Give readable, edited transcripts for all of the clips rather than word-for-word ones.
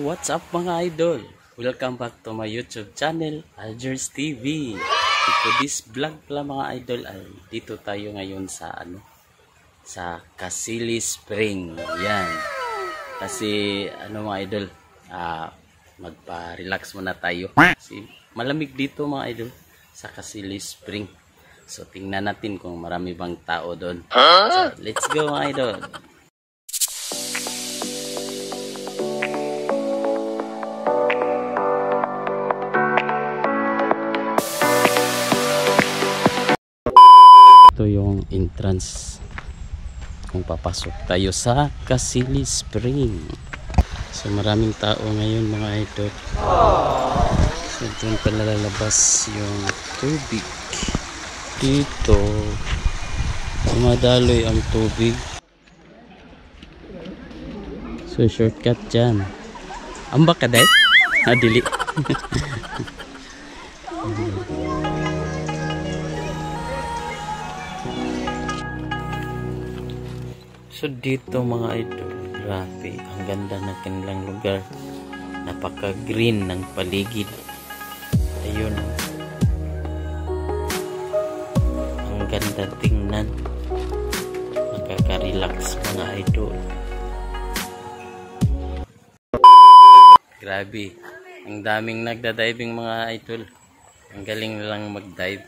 what's up mga idol? Welcome back to my YouTube channel, Aljers TV. To this vlog pala mga idol ay dito tayo ngayon sa sa Casili Spring. Yan. Kasi mga idol, magpa-relax muna tayo. Kasi malamig dito mga idol sa Casili Spring. So tingnan natin kung marami bang tao doon. So, let's go mga idol. Ito yung entrance kung papasok tayo sa Casili Spring. So maraming tao ngayon mga idol. So doon pala lalabas yung tubig. Dito dumadaloy ang tubig. So shortcut dyan. Ambak ka dahil? Dili. So dito mga idol, grabe, ang ganda ng kanilang lugar. Napaka-green ng paligid. Ayun. Ang ganda tingnan. Nakaka-relax mga idol. Grabe, ang daming nagda-diving mga idol. Ang galing lang mag-dive.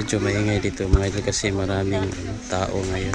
medyo maingay dito mga idol kasi maraming tao ngayon.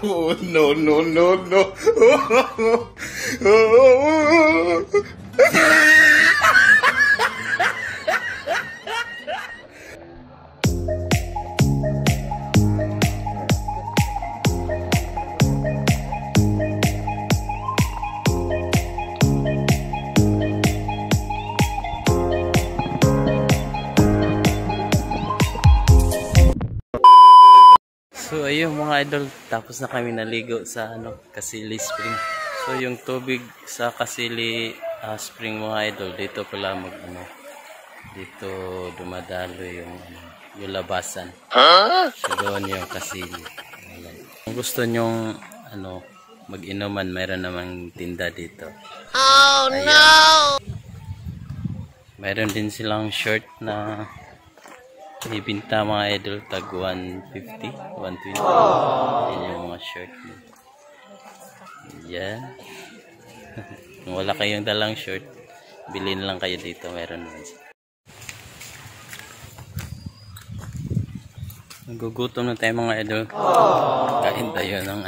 Oh, no, no, no, no. So ayun mga idol, tapos na kami naligo sa Kasili Spring. So yung tubig sa Kasili Spring mga idol, dito pala dito dumadalo yung labasan. So doon yung Kasili. Ayan. Kung gusto nyong mag-inuman, mayroon namang tinda dito. Oh no! Mayroon din silang shirt na ibinta mga idol, tag 150, 120. Yan yung mga shirt. Yan. Kung wala kayong dalang shirt, bilhin lang kayo dito, meron naman. Nagugutom na tayo mga idol. Kain tayo ng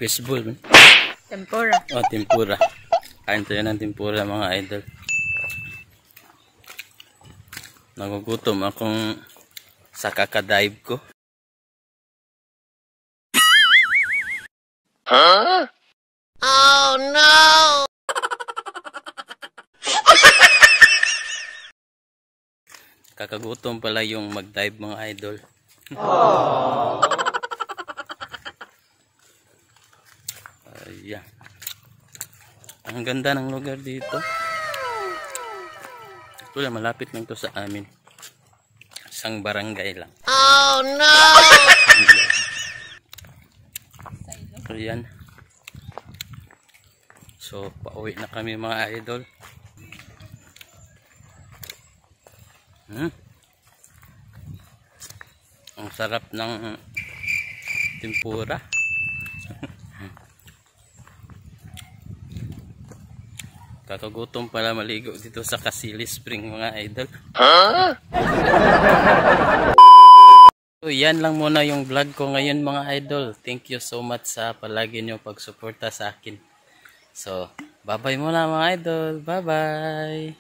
fishball. Tempura. Oh, tempura. Kain tayo ng tempura mga idol. Nagugutom akong sa kakadive ko. Huh? Oh no! Kakagutom pala yung mag-dive mga idol. Ayan. Ang ganda ng lugar dito. Ito lang, malapit lang to sa amin. Isang barangay lang. Oh no! So yan. So pauwi na kami mga idol. Ang sarap ng tempura. Kakagutom pala maligo dito sa Kasili Spring mga idol. So, yan lang muna yung vlog ko ngayon mga idol. Thank you so much sa palagi nyo pagsuporta sa akin. So, bye bye muna mga idol. Bye bye.